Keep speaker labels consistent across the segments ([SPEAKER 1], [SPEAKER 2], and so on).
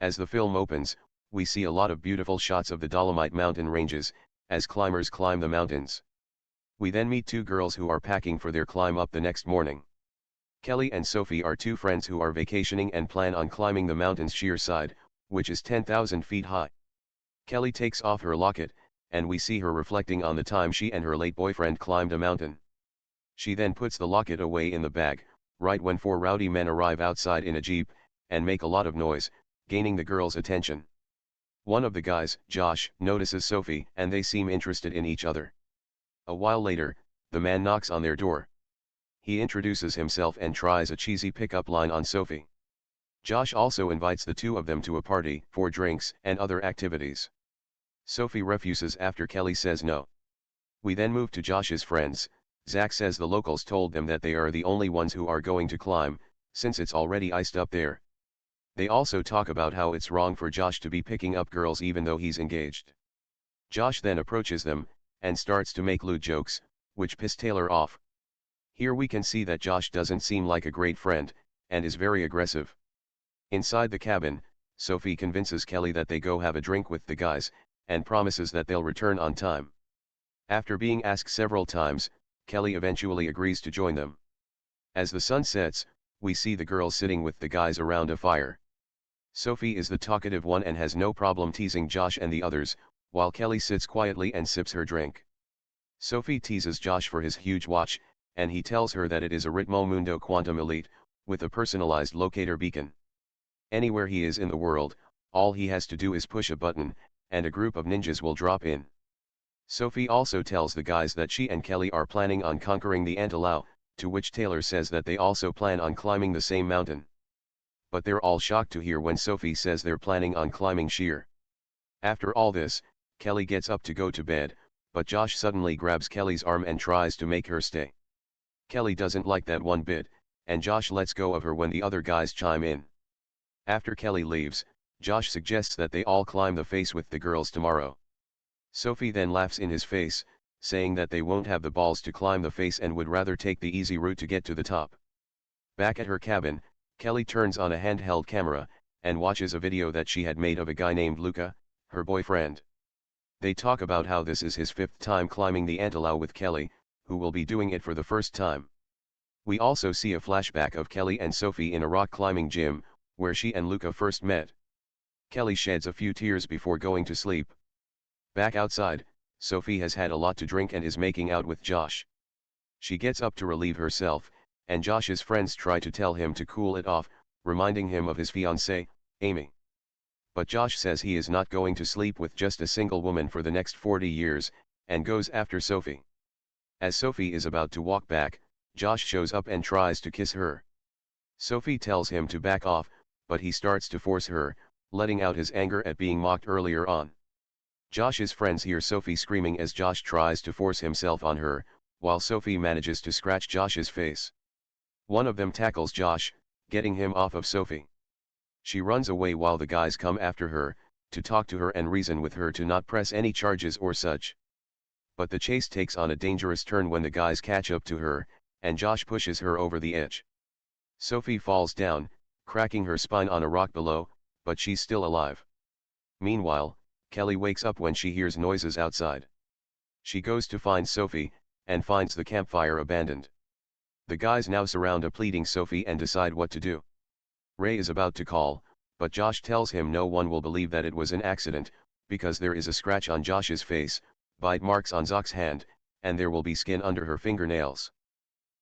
[SPEAKER 1] As the film opens, we see a lot of beautiful shots of the Dolomite mountain ranges, as climbers climb the mountains. We then meet two girls who are packing for their climb up the next morning. Kelly and Sophie are two friends who are vacationing and plan on climbing the mountain's sheer side, which is 10,000 feet high. Kelly takes off her locket, and we see her reflecting on the time she and her late boyfriend climbed a mountain. She then puts the locket away in the bag, right when four rowdy men arrive outside in a jeep, and make a lot of noise, gaining the girls' attention. One of the guys, Josh, notices Sophie and they seem interested in each other. A while later, the man knocks on their door. He introduces himself and tries a cheesy pickup line on Sophie. Josh also invites the two of them to a party for drinks and other activities. Sophie refuses after Kelly says no. We then move to Josh's friends. Zach says the locals told them that they are the only ones who are going to climb, since it's already iced up there. They also talk about how it's wrong for Josh to be picking up girls even though he's engaged. Josh then approaches them, and starts to make lewd jokes, which piss Taylor off. Here we can see that Josh doesn't seem like a great friend, and is very aggressive. Inside the cabin, Sophie convinces Kelly that they go have a drink with the guys, and promises that they'll return on time. After being asked several times, Kelly eventually agrees to join them. As the sun sets, we see the girls sitting with the guys around a fire. Sophie is the talkative one and has no problem teasing Josh and the others, while Kelly sits quietly and sips her drink. Sophie teases Josh for his huge watch, and he tells her that it is a Ritmo Mundo Quantum Elite, with a personalized locator beacon. Anywhere he is in the world, all he has to do is push a button, and a group of ninjas will drop in. Sophie also tells the guys that she and Kelly are planning on conquering the Antelope, to which Taylor says that they also plan on climbing the same mountain. But they're all shocked to hear when Sophie says they're planning on climbing sheer. After all this, Kelly gets up to go to bed, but Josh suddenly grabs Kelly's arm and tries to make her stay. Kelly doesn't like that one bit, and Josh lets go of her when the other guys chime in. After Kelly leaves, Josh suggests that they all climb the face with the girls tomorrow. Sophie then laughs in his face, saying that they won't have the balls to climb the face and would rather take the easy route to get to the top. Back at her cabin, Kelly turns on a handheld camera, and watches a video that she had made of a guy named Luca, her boyfriend. They talk about how this is his 5th time climbing the Antelope with Kelly, who will be doing it for the first time. We also see a flashback of Kelly and Sophie in a rock climbing gym, where she and Luca first met. Kelly sheds a few tears before going to sleep. Back outside, Sophie has had a lot to drink and is making out with Josh. She gets up to relieve herself, and Josh's friends try to tell him to cool it off, reminding him of his fiancée, Amy. But Josh says he is not going to sleep with just a single woman for the next 40 years, and goes after Sophie. As Sophie is about to walk back, Josh shows up and tries to kiss her. Sophie tells him to back off, but he starts to force her, letting out his anger at being mocked earlier on. Josh's friends hear Sophie screaming as Josh tries to force himself on her, while Sophie manages to scratch Josh's face. One of them tackles Josh, getting him off of Sophie. She runs away while the guys come after her, to talk to her and reason with her to not press any charges or such. But the chase takes on a dangerous turn when the guys catch up to her, and Josh pushes her over the edge. Sophie falls down, cracking her spine on a rock below, but she's still alive. Meanwhile, Kelly wakes up when she hears noises outside. She goes to find Sophie, and finds the campfire abandoned. The guys now surround a pleading Sophie and decide what to do. Ray is about to call, but Josh tells him no one will believe that it was an accident, because there is a scratch on Josh's face, bite marks on Zach's hand, and there will be skin under her fingernails.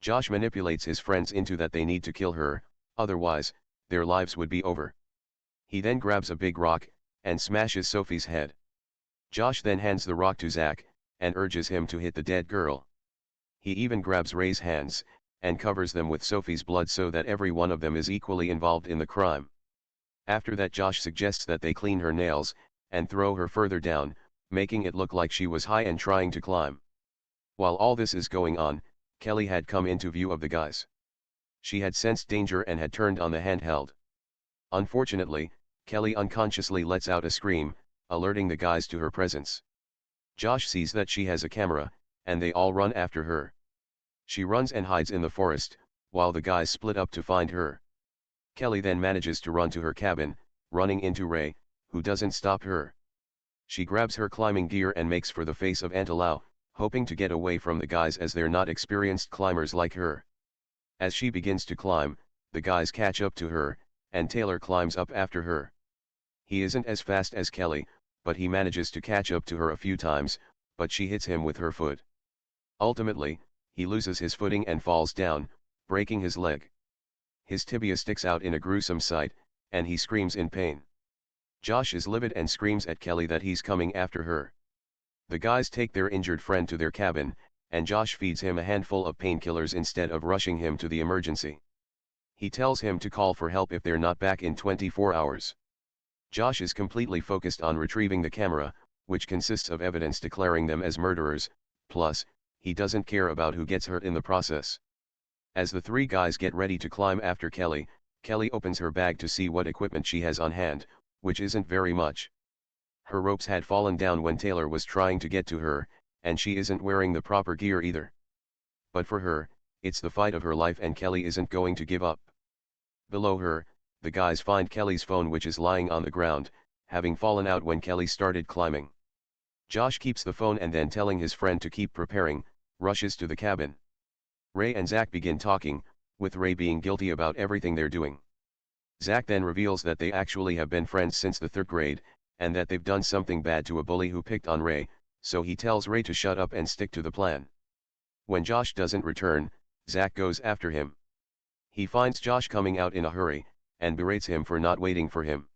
[SPEAKER 1] Josh manipulates his friends into that they need to kill her, otherwise, their lives would be over. He then grabs a big rock, and smashes Sophie's head. Josh then hands the rock to Zach, and urges him to hit the dead girl. He even grabs Ray's hands, and covers them with Sophie's blood so that every one of them is equally involved in the crime. After that, Josh suggests that they clean her nails, and throw her further down, making it look like she was high and trying to climb. While all this is going on, Kelly had come into view of the guys. She had sensed danger and had turned on the handheld. Unfortunately, Kelly unconsciously lets out a scream, alerting the guys to her presence. Josh sees that she has a camera, and they all run after her. She runs and hides in the forest, while the guys split up to find her. Kelly then manages to run to her cabin, running into Ray, who doesn't stop her. She grabs her climbing gear and makes for the face of Antilao, hoping to get away from the guys as they're not experienced climbers like her. As she begins to climb, the guys catch up to her, and Taylor climbs up after her. He isn't as fast as Kelly, but he manages to catch up to her a few times, but she hits him with her foot. Ultimately, he loses his footing and falls down, breaking his leg. His tibia sticks out in a gruesome sight, and he screams in pain. Josh is livid and screams at Kelly that he's coming after her. The guys take their injured friend to their cabin, and Josh feeds him a handful of painkillers instead of rushing him to the emergency. He tells him to call for help if they're not back in 24 hours. Josh is completely focused on retrieving the camera, which consists of evidence declaring them as murderers, plus, he doesn't care about who gets hurt in the process. As the three guys get ready to climb after Kelly, Kelly opens her bag to see what equipment she has on hand, which isn't very much. Her ropes had fallen down when Taylor was trying to get to her, and she isn't wearing the proper gear either. But for her, it's the fight of her life and Kelly isn't going to give up. Below her, the guys find Kelly's phone, which is lying on the ground, having fallen out when Kelly started climbing. Josh keeps the phone and then, telling his friend to keep preparing, rushes to the cabin. Ray and Zach begin talking, with Ray being guilty about everything they're doing. Zach then reveals that they actually have been friends since the 3rd grade, and that they've done something bad to a bully who picked on Ray, so he tells Ray to shut up and stick to the plan. When Josh doesn't return, Zach goes after him. He finds Josh coming out in a hurry, and berates him for not waiting for him.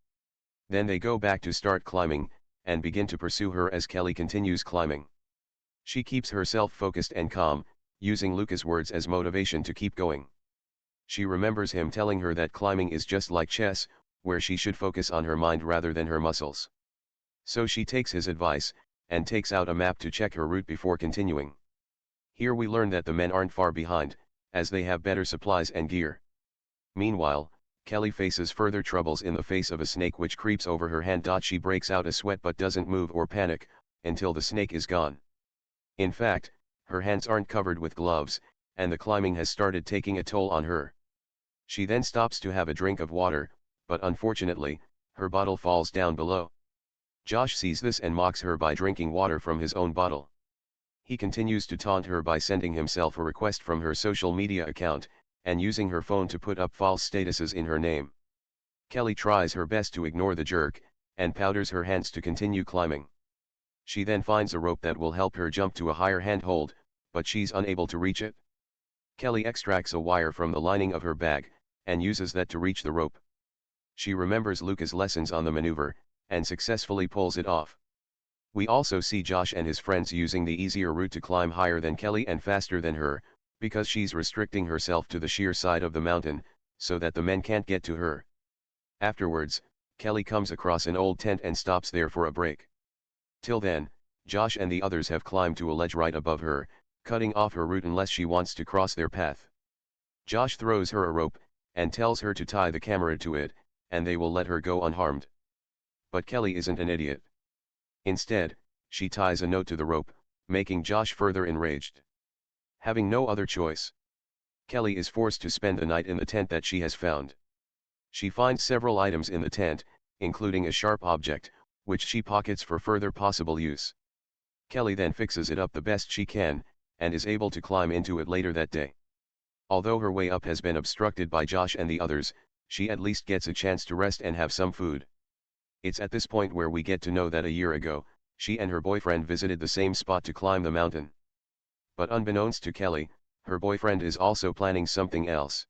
[SPEAKER 1] Then they go back to start climbing, and begin to pursue her as Kelly continues climbing. She keeps herself focused and calm, using Luca's words as motivation to keep going. She remembers him telling her that climbing is just like chess, where she should focus on her mind rather than her muscles. So she takes his advice, and takes out a map to check her route before continuing. Here we learn that the men aren't far behind, as they have better supplies and gear. Meanwhile, Kelly faces further troubles in the face of a snake which creeps over her hand. She breaks out a sweat but doesn't move or panic, until the snake is gone. In fact, her hands aren't covered with gloves, and the climbing has started taking a toll on her. She then stops to have a drink of water, but unfortunately, her bottle falls down below. Josh sees this and mocks her by drinking water from his own bottle. He continues to taunt her by sending himself a request from her social media account, and using her phone to put up false statuses in her name. Kelly tries her best to ignore the jerk, and powders her hands to continue climbing. She then finds a rope that will help her jump to a higher handhold, but she's unable to reach it. Kelly extracts a wire from the lining of her bag, and uses that to reach the rope. She remembers Luca's lessons on the maneuver, and successfully pulls it off. We also see Josh and his friends using the easier route to climb higher than Kelly and faster than her, because she's restricting herself to the sheer side of the mountain, so that the men can't get to her. Afterwards, Kelly comes across an old tent and stops there for a break. Till then, Josh and the others have climbed to a ledge right above her, cutting off her route unless she wants to cross their path. Josh throws her a rope, and tells her to tie the camera to it, and they will let her go unharmed. But Kelly isn't an idiot. Instead, she ties a note to the rope, making Josh further enraged. Having no other choice, Kelly is forced to spend the night in the tent that she has found. She finds several items in the tent, including a sharp object, which she pockets for further possible use. Kelly then fixes it up the best she can, and is able to climb into it later that day. Although her way up has been obstructed by Josh and the others, she at least gets a chance to rest and have some food. It's at this point where we get to know that a year ago, she and her boyfriend visited the same spot to climb the mountain. But unbeknownst to Kelly, her boyfriend is also planning something else.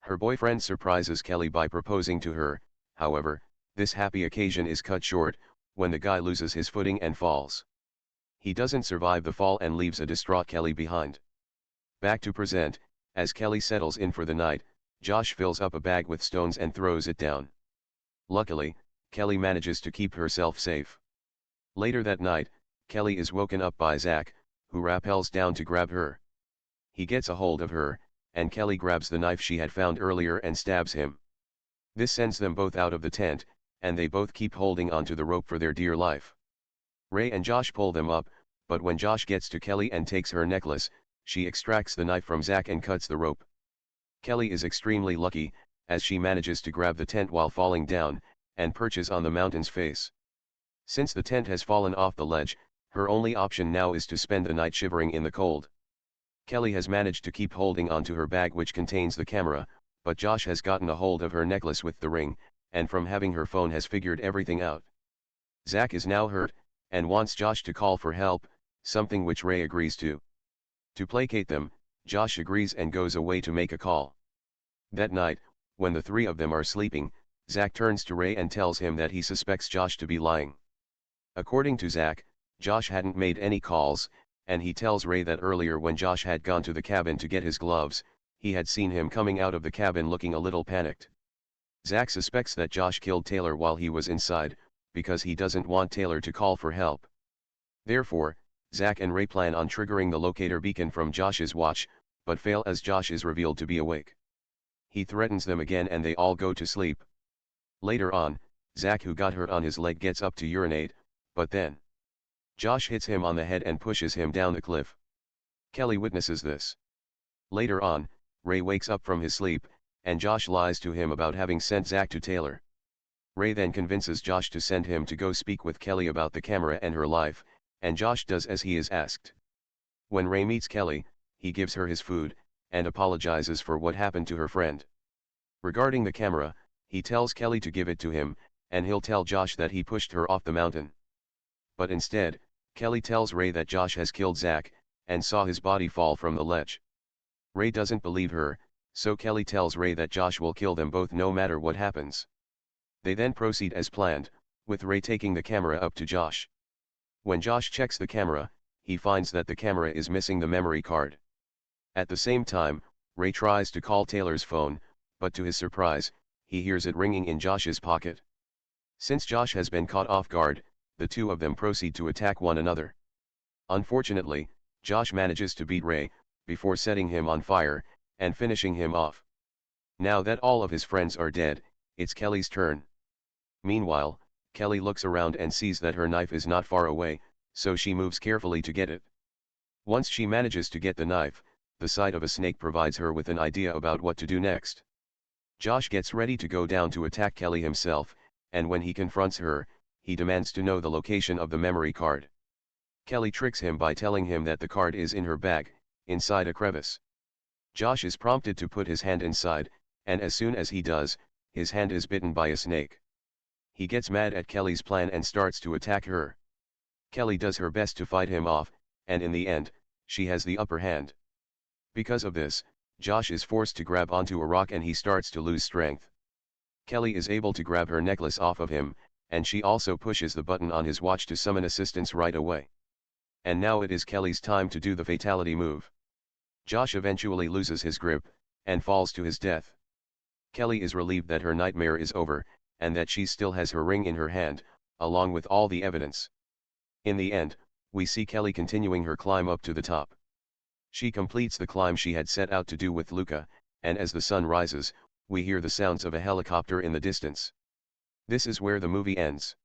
[SPEAKER 1] Her boyfriend surprises Kelly by proposing to her. However, this happy occasion is cut short, when the guy loses his footing and falls. He doesn't survive the fall and leaves a distraught Kelly behind. Back to present, as Kelly settles in for the night, Josh fills up a bag with stones and throws it down. Luckily, Kelly manages to keep herself safe. Later that night, Kelly is woken up by Zach, who rappels down to grab her. He gets a hold of her, and Kelly grabs the knife she had found earlier and stabs him. This sends them both out of the tent, and they both keep holding onto the rope for their dear life. Ray and Josh pull them up, but when Josh gets to Kelly and takes her necklace, she extracts the knife from Zach and cuts the rope. Kelly is extremely lucky, as she manages to grab the tent while falling down, and perches on the mountain's face. Since the tent has fallen off the ledge, her only option now is to spend the night shivering in the cold. Kelly has managed to keep holding onto her bag which contains the camera, but Josh has gotten a hold of her necklace with the ring, and from having her phone has figured everything out. Zach is now hurt, and wants Josh to call for help, something which Ray agrees to. To placate them, Josh agrees and goes away to make a call. That night, when the three of them are sleeping, Zach turns to Ray and tells him that he suspects Josh to be lying. According to Zach, Josh hadn't made any calls, and he tells Ray that earlier when Josh had gone to the cabin to get his gloves, he had seen him coming out of the cabin looking a little panicked. Zach suspects that Josh killed Taylor while he was inside, because he doesn't want Taylor to call for help. Therefore, Zach and Ray plan on triggering the locator beacon from Josh's watch, but fail as Josh is revealed to be awake. He threatens them again and they all go to sleep. Later on, Zach, who got hurt on his leg, gets up to urinate, but then Josh hits him on the head and pushes him down the cliff. Kelly witnesses this. Later on, Ray wakes up from his sleep, and Josh lies to him about having sent Zach to Taylor. Ray then convinces Josh to send him to go speak with Kelly about the camera and her life, and Josh does as he is asked. When Ray meets Kelly, he gives her his food, and apologizes for what happened to her friend. Regarding the camera, he tells Kelly to give it to him, and he'll tell Josh that he pushed her off the mountain. But instead, Kelly tells Ray that Josh has killed Zach, and saw his body fall from the ledge. Ray doesn't believe her, so Kelly tells Ray that Josh will kill them both no matter what happens. They then proceed as planned, with Ray taking the camera up to Josh. When Josh checks the camera, he finds that the camera is missing the memory card. At the same time, Ray tries to call Taylor's phone, but to his surprise, he hears it ringing in Josh's pocket. Since Josh has been caught off guard, the two of them proceed to attack one another. Unfortunately, Josh manages to beat Ray, before setting him on fire, and finishing him off. Now that all of his friends are dead, it's Kelly's turn. Meanwhile, Kelly looks around and sees that her knife is not far away, so she moves carefully to get it. Once she manages to get the knife, the sight of a snake provides her with an idea about what to do next. Josh gets ready to go down to attack Kelly himself, and when he confronts her, he demands to know the location of the memory card. Kelly tricks him by telling him that the card is in her bag, inside a crevice. Josh is prompted to put his hand inside, and as soon as he does, his hand is bitten by a snake. He gets mad at Kelly's plan and starts to attack her. Kelly does her best to fight him off, and in the end, she has the upper hand. Because of this, Josh is forced to grab onto a rock and he starts to lose strength. Kelly is able to grab her necklace off of him, and she also pushes the button on his watch to summon assistance right away. And now it is Kelly's time to do the fatality move. Josh eventually loses his grip, and falls to his death. Kelly is relieved that her nightmare is over, and that she still has her ring in her hand, along with all the evidence. In the end, we see Kelly continuing her climb up to the top. She completes the climb she had set out to do with Luca, and as the sun rises, we hear the sounds of a helicopter in the distance. This is where the movie ends.